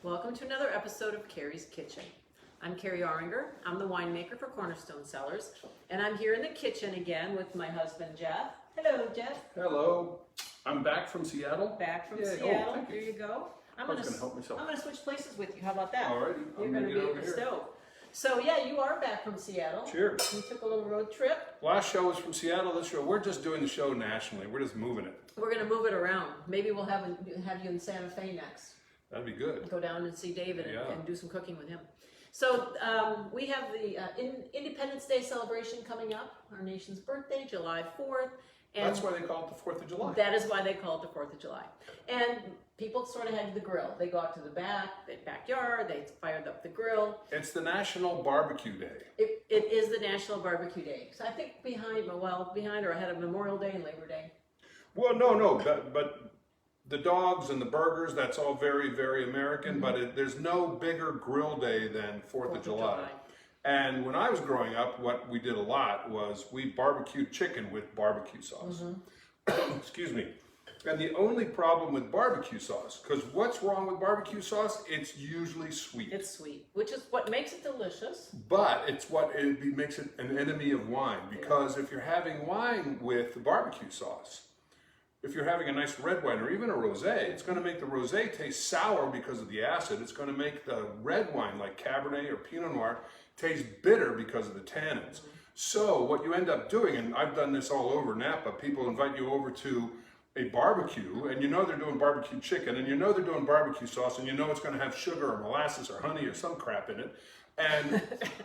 Welcome to another episode of Kari's Kitchen. I'm Kari Auringer. I'm the winemaker for Cornerstone Cellars, and I'm here in the kitchen again with my husband, Jeff. Hello, Jeff. Hello. I'm back from Seattle. Back from Yay. Seattle. Oh, Here you go. I was going to help myself. I'm going to switch places with you. How about that? Alrighty. You're I'm going to gonna be get at the over here. stove. So yeah, you are back from Seattle. Cheers. We took a little road trip. Last show was from Seattle. This show, we're just doing the show nationally. We're just moving it. We're going to move it around. Maybe we'll have you in Santa Fe next. That'd be good. Go down and see David Yeah. and do some cooking with him. So we have the Independence Day celebration coming up, our nation's birthday, July 4th. And That's why they call it the 4th of July. that is why they call it the 4th of July. And people sort of head to the grill. They go out to the backyard, they fired up the grill. It's the National Barbecue Day. It is the National Barbecue Day. So I think behind or ahead of Memorial Day and Labor Day. Well, no, but the dogs and the burgers, that's all very, very American, but there's no bigger grill day than 4th of July. And when I was growing up, what we did a lot was we barbecued chicken with barbecue sauce. Excuse me. And the only problem with barbecue sauce, because what's wrong with barbecue sauce? It's usually sweet. It's sweet, which is what makes it delicious. But it's what makes it an enemy of wine, because if you're having wine with barbecue sauce, if you're having a nice red wine or even a rosé, it's going to make the rosé taste sour because of the acid. It's going to make the red wine like Cabernet or Pinot Noir taste bitter because of the tannins. So what you end up doing, and I've done this all over Napa, people invite you over to a barbecue, and you know they're doing barbecue chicken, and you know they're doing barbecue sauce, and you know it's going to have sugar or molasses or honey or some crap in it. And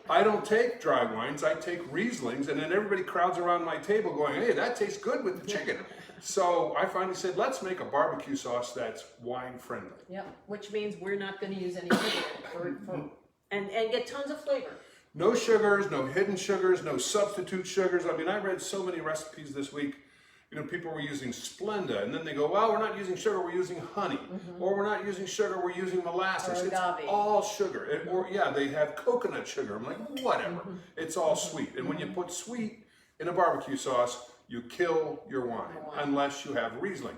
I don't take dry wines, I take Rieslings, and then everybody crowds around my table going, hey, that tastes good with the chicken. So I finally said, let's make a barbecue sauce that's wine friendly. Yep, which means we're not going to use any sugar and get tons of flavor. No sugars, no hidden sugars, no substitute sugars. I mean, I read so many recipes this week. You know, people were using Splenda, and then they go, well, we're not using sugar, we're using honey. Or we're not using sugar, we're using molasses. Or it's agave. all sugar. Or, yeah, they have coconut sugar. I'm like, whatever. It's all sweet. And when you put sweet in a barbecue sauce, you kill your wine, unless you have Riesling.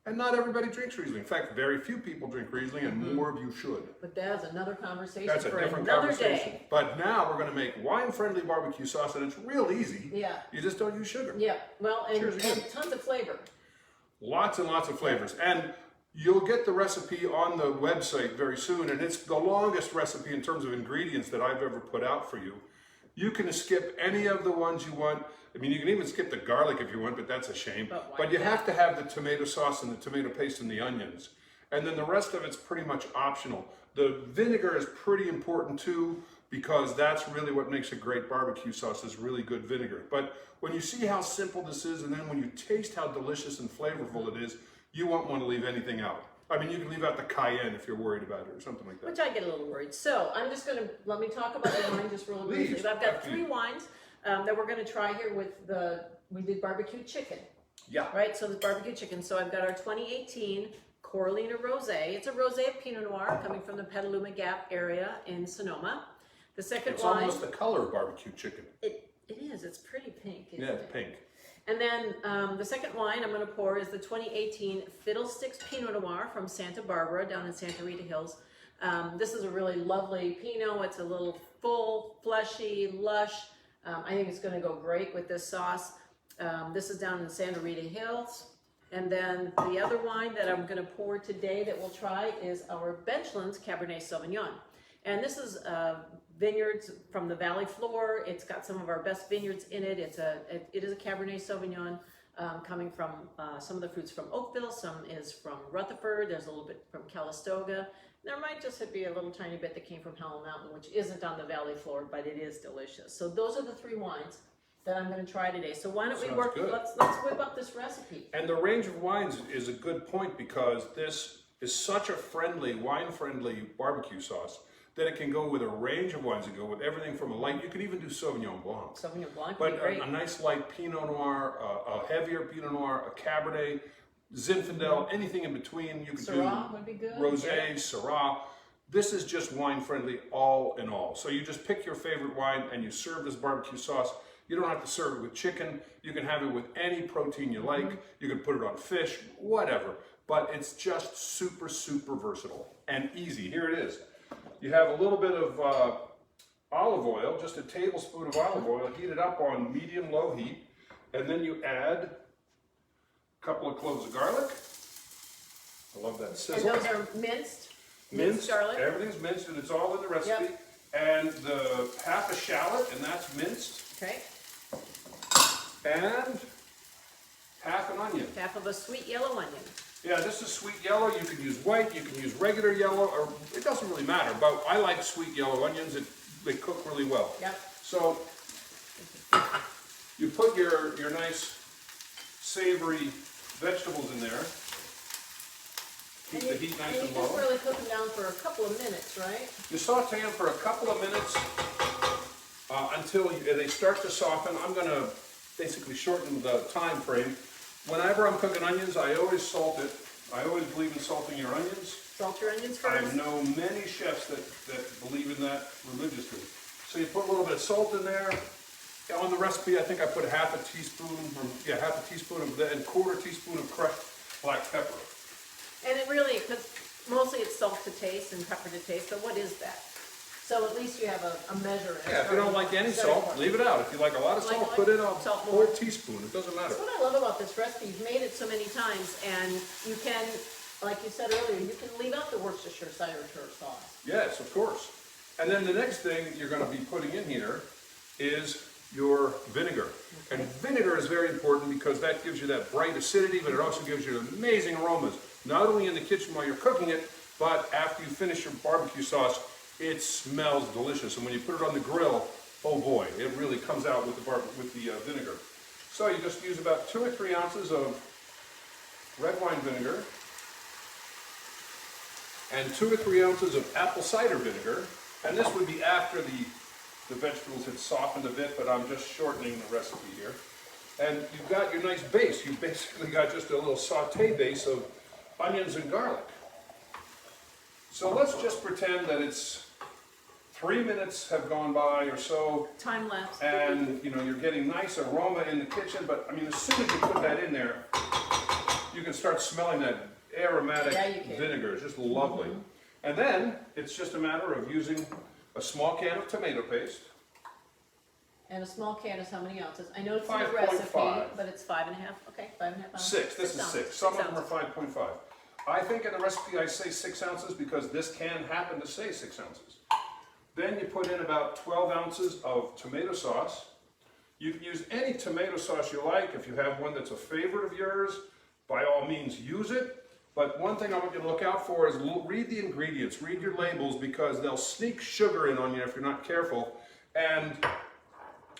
And not everybody drinks Riesling. In fact, very few people drink Riesling, and more of you should. But that's another conversation That's a for different another conversation. day. But now we're going to make wine-friendly barbecue sauce, and it's real easy. Yeah. You just don't use sugar. Yeah, well, and Cheers again. tons of flavor. Lots and lots of flavors. And you'll get the recipe on the website very soon, and it's the longest recipe in terms of ingredients that I've ever put out for you. You can skip any of the ones you want. I mean, you can even skip the garlic if you want, but that's a shame. But you have to have the tomato sauce and the tomato paste and the onions. And then the rest of it's pretty much optional. The vinegar is pretty important too, because that's really what makes a great barbecue sauce, is really good vinegar. But when you see how simple this is, and then when you taste how delicious and flavorful it is, you won't want to leave anything out. I mean, you can leave out the cayenne if you're worried about it or something like that. Which I get a little worried. So I'm just going to, let me talk about the wine just real briefly. I've got 3 wines that we're going to try here with we did barbecue chicken. Yeah. Right, so the barbecue chicken. So I've got our 2018 Coralina Rosé. It's a rosé of Pinot Noir coming from the Petaluma Gap area in Sonoma. The second It's wine. almost the color of barbecue chicken. It is. It's pretty pink. Isn't Yeah, it? pink. And then the second wine I'm going to pour is the 2018 Fiddlesticks Pinot Noir from Santa Barbara down in Santa Rita Hills. This is a really lovely Pinot. It's a little full, fleshy, lush. I think it's going to go great with this sauce. This is down in Santa Rita Hills. And then the other wine that I'm going to pour today that we'll try is our Benchlands Cabernet Sauvignon. And this is vineyards from the valley floor. It's got some of our best vineyards in it. It is a Cabernet Sauvignon coming from some of the fruits from Oakville. Some is from Rutherford. There's a little bit from Calistoga. There might just be a little tiny bit that came from Howell Mountain, which isn't on the valley floor, but it is delicious. So those are the 3 wines that I'm going to try today. So why don't we work? Let's whip up this recipe. And the range of wines is a good point, because this is such a friendly, wine-friendly barbecue sauce that it can go with a range of wines. It can go with everything from a light. You can even do Sauvignon Blanc. Sauvignon Blanc would be But great. a nice light Pinot Noir, a heavier Pinot Noir, a Cabernet, Zinfandel, anything in between. You could Syrah do would be good. Rosé, Syrah. This is just wine-friendly all in all. So you just pick your favorite wine and you serve this barbecue sauce. You don't have to serve it with chicken. You can have it with any protein you like. You can put it on fish, whatever. but it's just super, super versatile and easy. Here it is. You have a little bit of olive oil, just a tablespoon of olive oil, heat it up on medium-low heat, and then you add a couple of cloves of garlic. I love that sizzle. And those are minced garlic? Everything's minced, and it's all in the recipe. Yep. And the half a shallot, and that's minced. Okay. And half an onion. Half of a sweet yellow onion. Yeah, this is sweet yellow. You can use white, you can use regular yellow, or it doesn't really matter. But I like sweet yellow onions. They cook really well. Yep. So you put your nice savory vegetables in there. Keep the heat nice and you low. just really cook them down for a couple of minutes, right? You saute them for a couple of minutes until they start to soften. I'm going to basically shorten the time frame. Whenever I'm cooking onions, I always salt it. I always believe in salting your onions. Salt your onions I first. know many chefs that believe in that religiously. So you put a little bit of salt in there. On the recipe, I think I put half a teaspoon of that, and quarter teaspoon of crushed black pepper. And it really, because mostly it's salt to taste and pepper to taste, but what is that? So at least you have a measure. Yeah, if you don't like any salt, leave it out. If you like a lot of salt, put in a whole teaspoon. It doesn't matter. That's what I love about this recipe. You've made it so many times, and you can, like you said earlier, you can leave out the Worcestershire sauce. Yes, of course. And then the next thing you're going to be putting in here is your vinegar. Okay. And vinegar is very important because that gives you that bright acidity, but it also gives you amazing aromas. Not only in the kitchen while you're cooking it, but after you finish your barbecue sauce, it smells delicious. And when you put it on the grill, oh boy, it really comes out with the vinegar. So you just use about 2 or 3 ounces of red wine vinegar and 2 or 3 ounces of apple cider vinegar. And this would be after the vegetables had softened a bit, but I'm just shortening the recipe here. And you've got your nice base. You've basically got just a little saute base of onions and garlic. So let's just pretend that it's 3 minutes have gone by or so. Time lapse. And you're getting nice aroma in the kitchen, but I mean, as soon as you put that in there, you can start smelling that aromatic vinegar. It's just lovely. Mm-hmm. And then it's just a matter of using a small can of tomato paste. And a small can is how many ounces? I know it's in the recipe, but it's 5.5. Okay, 5.5 ounces. 6. This is 6. Some of them are 5.5. I think in the recipe I say 6 ounces because this can happen to say 6 ounces. Then you put in about 12 ounces of tomato sauce. You can use any tomato sauce you like. If you have one that's a favorite of yours, by all means use it. But one thing I want you to look out for is read the ingredients, read your labels, because they'll sneak sugar in on you if you're not careful. And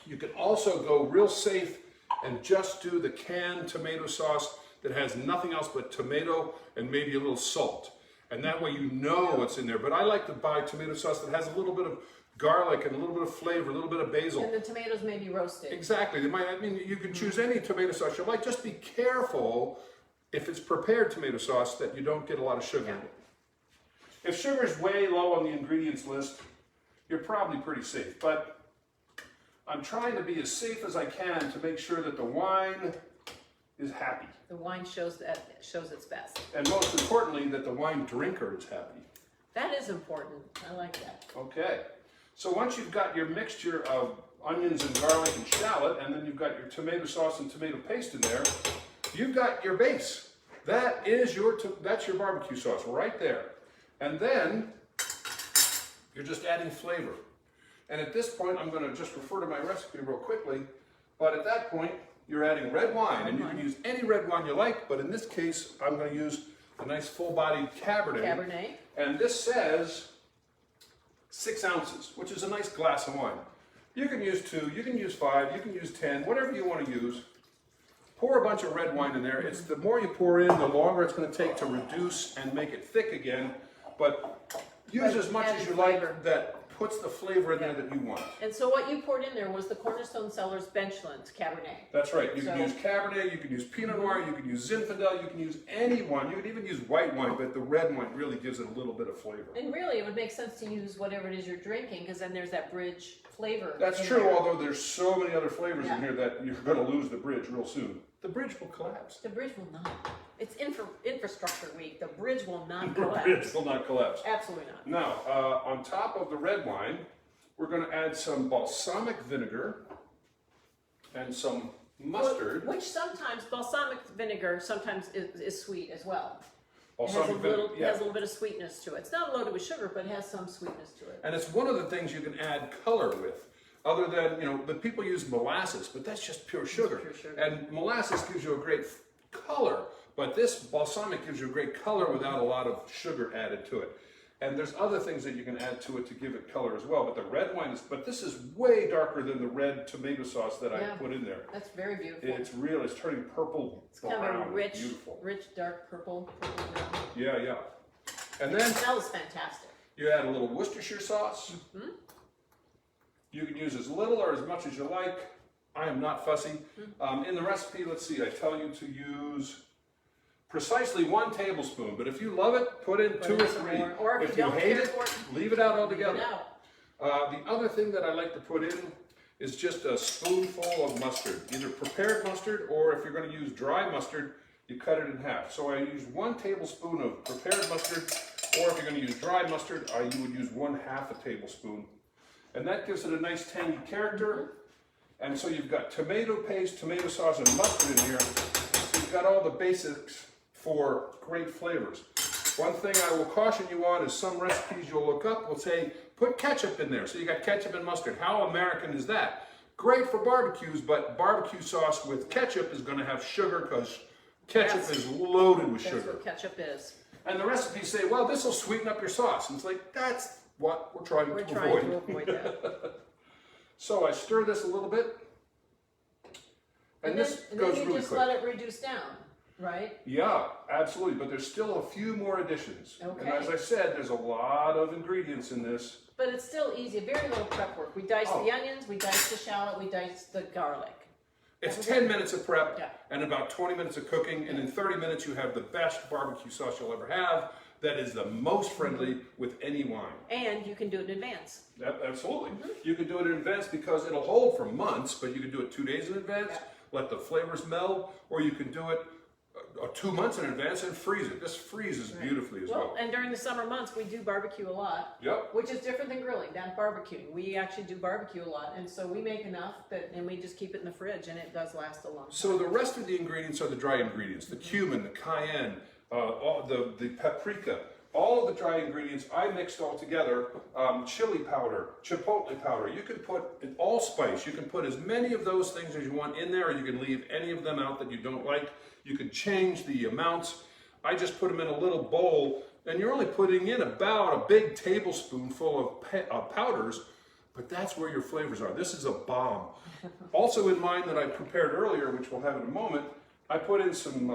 you can also go real safe and just do the canned tomato sauce that has nothing else but tomato and maybe a little salt. And that way you know what's in there. But I like to buy tomato sauce that has a little bit of garlic and a little bit of flavor, a little bit of basil. And the tomatoes may be roasted. Exactly. You can choose any tomato sauce you like. Just be careful if it's prepared tomato sauce that you don't get a lot of sugar in it. If sugar's way low on the ingredients list, you're probably pretty safe. But I'm trying to be as safe as I can to make sure that the wine is happy. The wine shows its best. And most importantly, that the wine drinker is happy. That is important. I like that. Okay. So once you've got your mixture of onions and garlic and shallot, and then you've got your tomato sauce and tomato paste in there, you've got your base. That's your barbecue sauce right there. And then you're just adding flavor. And at this point, I'm going to just refer to my recipe real quickly. But at that point, you're adding red wine. And you can use any red wine you like. But in this case, I'm going to use a nice full-bodied Cabernet. And this says 6 ounces, which is a nice glass of wine. You can use 2, you can use 5, you can use 10, whatever you want to use. Pour a bunch of red wine in there. It's the more you pour in, the longer it's going to take to reduce and make it thick again. But use as much as you like that puts the flavor in there that you want. And so what you poured in there was the Cornerstone Cellars Benchland Cabernet. That's right. You can use Cabernet, you can use Pinot Noir, you can use Zinfandel, you can use any wine. You can even use white wine, but the red wine really gives it a little bit of flavor. And really, it would make sense to use whatever it is you're drinking, because then there's that bridge flavor. That's true, although there's so many other flavors in here that you're going to lose the bridge real soon. The bridge will collapse. The bridge will not. It's infrastructure week. The bridge will not The collapse. bridge will not collapse. Absolutely not. Now, on top of the red wine, we're going to add some balsamic vinegar and some mustard. Which sometimes, balsamic vinegar sometimes is sweet as well. It has, Balsamic vinegar, it has a little bit of sweetness to it. It's not loaded with sugar, but it has some sweetness to it. And it's one of the things you can add color with. Other than, you know, the people use molasses, but that's just pure sugar. Pure sugar. And molasses gives you a great color, but this balsamic gives you a great color without a lot of sugar added to it. And there's other things that you can add to it to give it color as well. But the red wine is, but this is way darker than the red tomato sauce that I put in there. That's very beautiful. It's turning purple, It's kind brown, of a rich, beautiful. rich, dark purple brown. Yeah, yeah. And then It smells fantastic. you add a little Worcestershire sauce. Mm-hmm. You can use as little or as much as you like. I am not fussy. In the recipe, let's see, I tell you to use precisely 1 tablespoon, but if you love it, put in 2 or 3. More. Or if you don't hate care it, for it, leave it out leave altogether. it out. The other thing that I like to put in is just a spoonful of mustard, either prepared mustard, or if you're going to use dry mustard, you cut it in half. So I use 1 tablespoon of prepared mustard, or if you're going to use dry mustard, you would use 1/2 tablespoon. And that gives it a nice tangy character. And so you've got tomato paste, tomato sauce, and mustard in here. So you've got all the basics for great flavors. One thing I will caution you on is some recipes you'll look up will say, put ketchup in there. So you got ketchup and mustard. How American is that? Great for barbecues, but barbecue sauce with ketchup is going to have sugar because ketchup is loaded with sugar. That's what ketchup is. And the recipes say, well, this will sweeten up your sauce. And it's like, that's what we're trying to avoid. We're trying to avoid that. So I stir this a little bit. And this goes really quick. And then you just let it reduce down, right? Yeah, absolutely. But there's still a few more additions. Okay. And as I said, there's a lot of ingredients in this. But it's still easy, very little prep work. We dice the onions, we dice the shallot, we dice the garlic. It's 10 minutes of prep Yeah. and about 20 minutes of cooking. And in 30 minutes, you have the best barbecue sauce you'll ever have. That is the most friendly with any wine. And you can do it in advance. Absolutely. You can do it in advance because it'll hold for months, but you can do it 2 days in advance, let the flavors meld, or you can do it 2 months in advance and freeze it. This freezes beautifully as well. And during the summer months, we do barbecue a lot. Yep. Which is different than grilling, that's barbecuing. We actually do barbecue a lot, and so we make enough and we just keep it in the fridge, and it does last a long time. So the rest of the ingredients are the dry ingredients, the cumin, the cayenne, the paprika, all of the dry ingredients I mixed all together, chili powder, chipotle powder. You can put allspice. You can put as many of those things as you want in there, or you can leave any of them out that you don't like. You can change the amounts. I just put them in a little bowl, and you're only putting in about a big tablespoonful of powders, but that's where your flavors are. This is a bomb. Also in mine that I prepared earlier, which we'll have in a moment, I put in some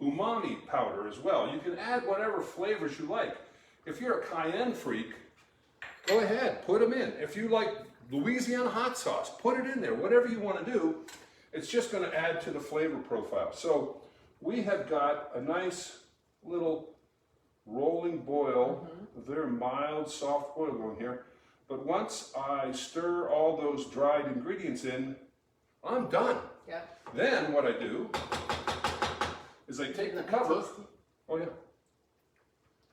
umami powder as well. You can add whatever flavors you like. If you're a cayenne freak, go ahead, put them in. If you like Louisiana hot sauce, put it in there. Whatever you want to do, it's just going to add to the flavor profile. So we have got a nice little rolling boil, a very mild, soft boil going here. But once I stir all those dried ingredients in, I'm done. Yeah. Then what I do is I take the cover. Oh yeah.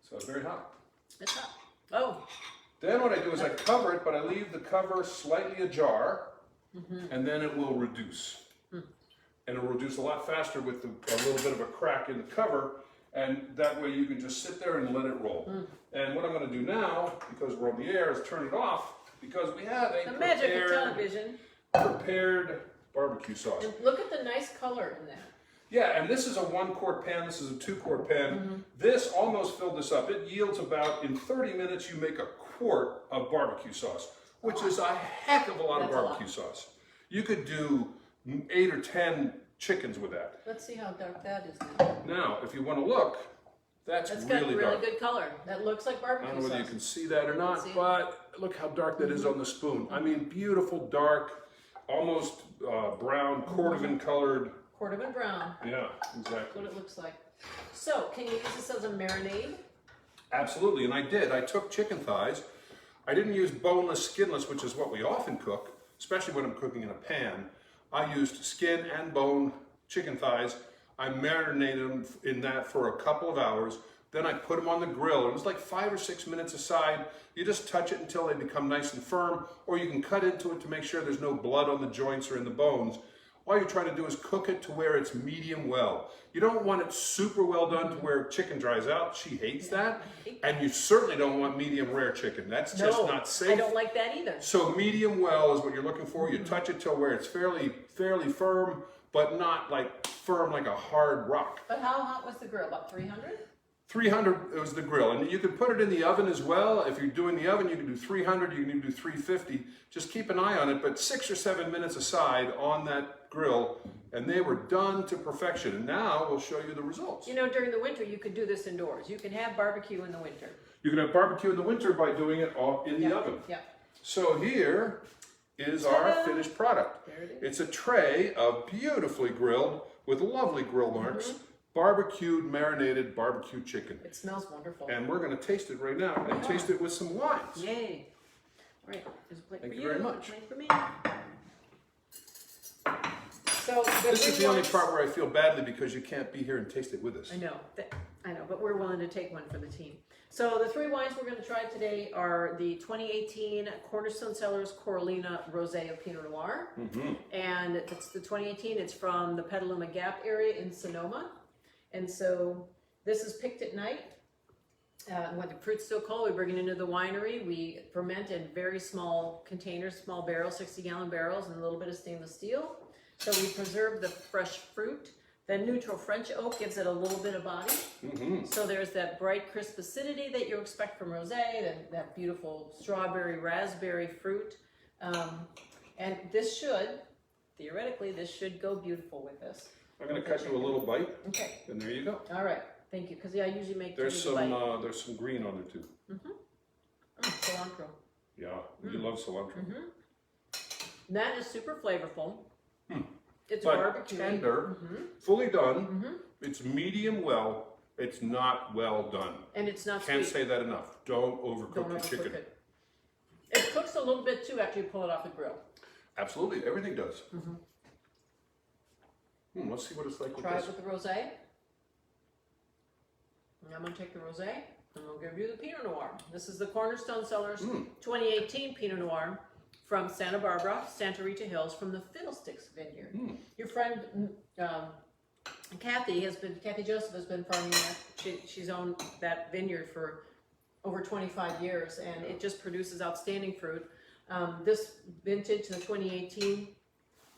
So it's very hot. It's hot. Oh. Then what I do is I cover it, but I leave the cover slightly ajar, and then it will reduce. And it will reduce a lot faster with a little bit of a crack in the cover, and that way you can just sit there and let it roll. And what I'm going to do now, because we're on the air, is turn it off, because we have a The magic of television. prepared barbecue sauce. And look at the nice color in that. Yeah, and this is a 1-quart pan, this is a 2-quart pan. This almost filled this up. It yields about, in 30 minutes, you make a quart of barbecue sauce, which is a heck of a lot of barbecue sauce. You could do 8 or 10 chickens with that. Let's see how dark that is now. Now, if you want to look, that's got really dark. good color. That looks like I barbecue don't know whether you sauce. can see that or not, but look how dark that is on the spoon. I mean, beautiful, dark, almost brown, cordovan colored. Cordovan brown. Yeah, That's exactly. what it looks like. So, can you use this as a marinade? Absolutely, and I did. I took chicken thighs. I didn't use boneless, skinless, which is what we often cook, especially when I'm cooking in a pan. I used skin and bone chicken thighs. I marinated them in that for a couple of hours. Then I put them on the grill. It was like 5 or 6 minutes aside. You just touch it until they become nice and firm, or you can cut into it to make sure there's no blood on the joints or in the bones. All you're trying to do is cook it to where it's medium well. You don't want it super well done to where chicken dries out. She hates that. And you certainly don't want medium rare chicken. That's just not safe. I don't like that either. So medium well is what you're looking for. You touch it till where it's fairly firm, but not like firm like a hard rock. But how hot was the grill? About 300? 300 was the grill, and you can put it in the oven as well. If you're doing the oven, you can do 300, you can even do 350. Just keep an eye on it, but 6 or 7 minutes aside on that grill, and they were done to perfection. And now we'll show you the results. You know, during the winter, you could do this indoors. You can have barbecue in the winter. You can have barbecue in the winter by doing it all in the oven. Yeah. So here is our finished product. There it is. It's a tray of beautifully grilled with lovely grill marks. Barbecued, marinated barbecue chicken. It smells wonderful. And we're going to taste it right now and taste it with some wines. Yay. All right, there's a plate Thank for you very much. Plate for me. So this is the only part where I feel badly because you can't be here and taste it with us. I know, but we're willing to take one for the team. So the 3 wines we're going to try today are the 2018 Cornerstone Cellars Coralina Rosé of Pinot Noir. And it's the 2018, it's from the Petaluma Gap area in Sonoma. And so this is picked at night. When the fruit's still cold, we bring it into the winery. We ferment in very small containers, small barrels, 60-gallon barrels, and a little bit of stainless steel. So we preserve the fresh fruit. The neutral French oak gives it a little bit of body. So there's that bright, crisp acidity that you expect from rosé, that beautiful strawberry, raspberry fruit. And this should, theoretically, this should go beautiful with this. I'm going to cut you a little bite. Okay. And there you go. All right. Thank you. Because I usually make there's some green on there too. Cilantro. Yeah, you love cilantro. That is super flavorful. It's but barbecue. Tender, fully done. It's medium well. It's not well done. And it's not Can't sweet. say that enough. Don't overcook your chicken. It cooks a little bit too after you pull it off the grill. Absolutely, everything does. Let's see what it's like with Try this. it with the rosé. And I'm going to take the rosé and we'll give you the Pinot Noir. This is the Cornerstone Cellars 2018 Pinot Noir from Santa Barbara, Santa Rita Hills, from the Fiddlesticks Vineyard. Your friend Kathy Joseph has been farming that. She's owned that vineyard for over 25 years, and it just produces outstanding fruit. This vintage, the 2018,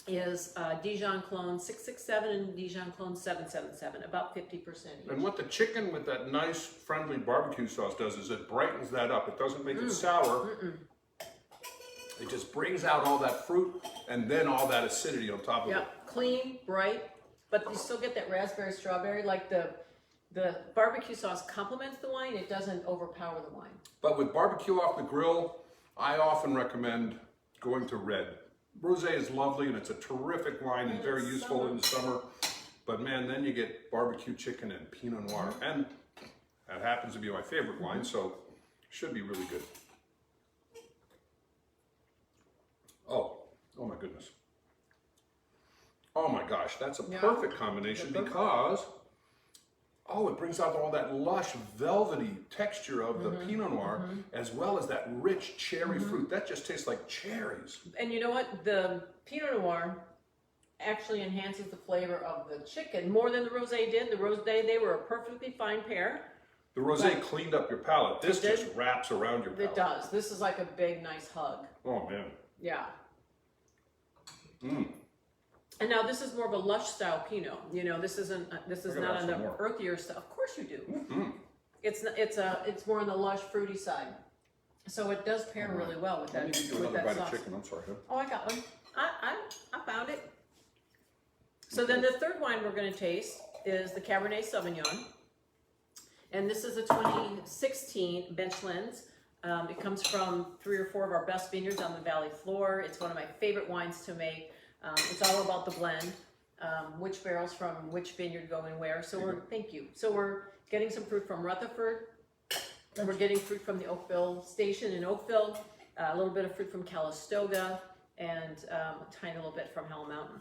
is Dijon Clone 667 and Dijon Clone 777, about 50% each. And what the chicken with that nice, friendly barbecue sauce does is it brightens that up. It doesn't make it sour. It just brings out all that fruit and then all that acidity on top of it. Clean, bright, but you still get that raspberry, strawberry. Like the barbecue sauce complements the wine. It doesn't overpower the wine. But with barbecue off the grill, I often recommend going to red. Rosé is lovely and it's a terrific wine and very useful in the summer. But man, then you get barbecue chicken and Pinot Noir. And that happens to be my favorite wine, so it should be really good. Oh my goodness. Oh my gosh, that's a perfect combination because, it brings out all that lush, velvety texture of the Pinot Noir, as well as that rich cherry fruit. That just tastes like cherries. And you know what? The Pinot Noir actually enhances the flavor of the chicken more than the rosé did. The rosé, they were a perfectly fine pair. The rosé cleaned up your palate. This just wraps around your palate. It does. This is like a big, nice hug. Oh man. Yeah. And now this is more of a lush style Pinot. You know, this isn't. This is not on the earthier stuff. Of course you do. It's more on the lush, fruity side. So it does pair really well with that. Let me give you another bite of chicken. I'm sorry. Oh, I got one. I found it. So then the third wine we're going to taste is the Cabernet Sauvignon, and this is a 2016 Benchlands. It comes from 3 or 4 of our best vineyards on the valley floor. It's one of my favorite wines to make. It's all about the blend, which barrels from which vineyard go in where. So we're getting some fruit from Rutherford, and we're getting fruit from the Oakville Station in Oakville, a little bit of fruit from Calistoga, and a tiny little bit from Hell Mountain.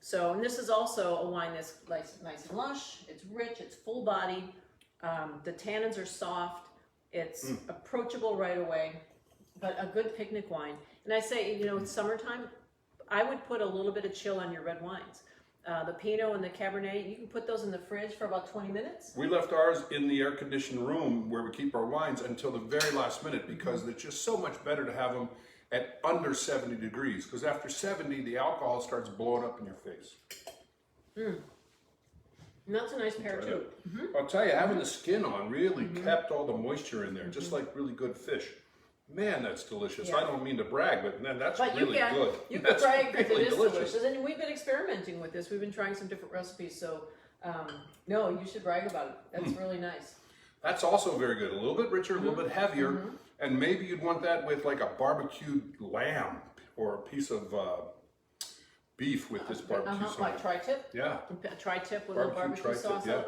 So, and this is also a wine that's nice and lush. It's rich. It's full body. The tannins are soft. It's approachable right away, but a good picnic wine. And I say, you know, it's summertime. I would put a little bit of chill on your red wines. The Pinot and the Cabernet, you can put those in the fridge for about 20 minutes. We left ours in the air-conditioned room where we keep our wines until the very last minute because it's just so much better to have them at under 70 degrees because after 70, the alcohol starts blowing up in your face. And that's a nice pear too. I'll tell you, having the skin on really kept all the moisture in there, just like really good fish. Man, that's delicious. Yeah. I don't mean to brag, but man, that's But really good. You can That's brag because really it is delicious. And we've been experimenting with this. We've been trying some different recipes. So, no, you should brag about it. That's really nice. That's also very good. A little bit richer, a little bit heavier. And maybe you'd want that with like a barbecued lamb or a piece of beef with this barbecue sauce. Like tri-tip? Yeah. A tri-tip with a little barbecue tri-tip, sauce. yeah.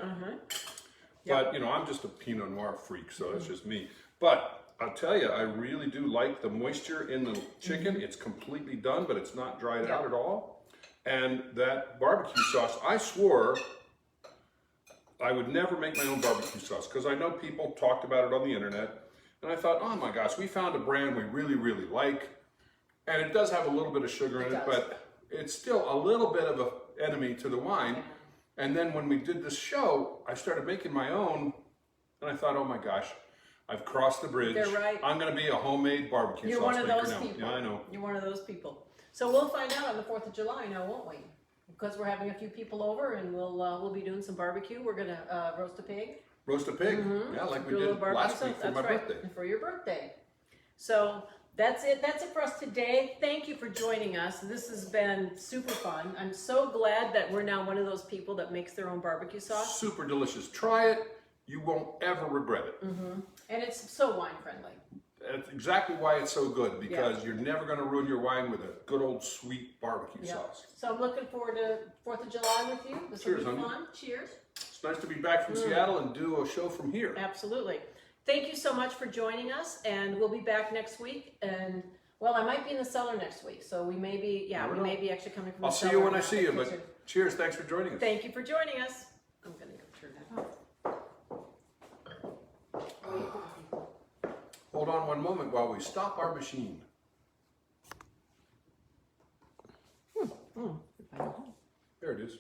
But, you know, I'm just a Pinot Noir freak, so that's just me. But I'll tell you, I really do like the moisture in the chicken. It's completely done, but it's not dried out at all. And that barbecue sauce, I swore I would never make my own barbecue sauce because I know people talked about it on the internet. And I thought, oh my gosh, we found a brand we really, really like. And it does have a little bit of sugar in it, but it's still a little bit of an enemy to the wine. And then when we did this show, I started making my own. And I thought, oh my gosh, I've crossed the bridge. They're right. I'm going to be a homemade barbecue You're sauce one of maker those now. people. Yeah, I know. You're one of those people. So we'll find out on the 4th of July now, won't we? Because we're having a few people over and we'll be doing some barbecue. We're going to roast a pig. Roast a pig. Yeah, like we Do a little did barbecue last week sauce. for my That's right. birthday. For your birthday. So that's it. That's it for us today. Thank you for joining us. This has been super fun. I'm so glad that we're now one of those people that makes their own barbecue sauce. Super delicious. Try it. You won't ever regret it. And it's so wine friendly. That's exactly why it's so good, because you're never going to ruin your wine with a good old sweet barbecue sauce. So I'm looking forward to 4th of July with you. This will be fun. Cheers. It's nice to be back from Seattle and do a show from here. Absolutely. Thank you so much for joining us, and we'll be back next week. And well, I might be in the cellar next week, so we may be, we may be actually coming from the cellar. I'll see you when I see you, but cheers. Thanks for joining us. Thank you for joining us. I'm going to go turn that off. Hold on one moment while we stop our machine. There it is.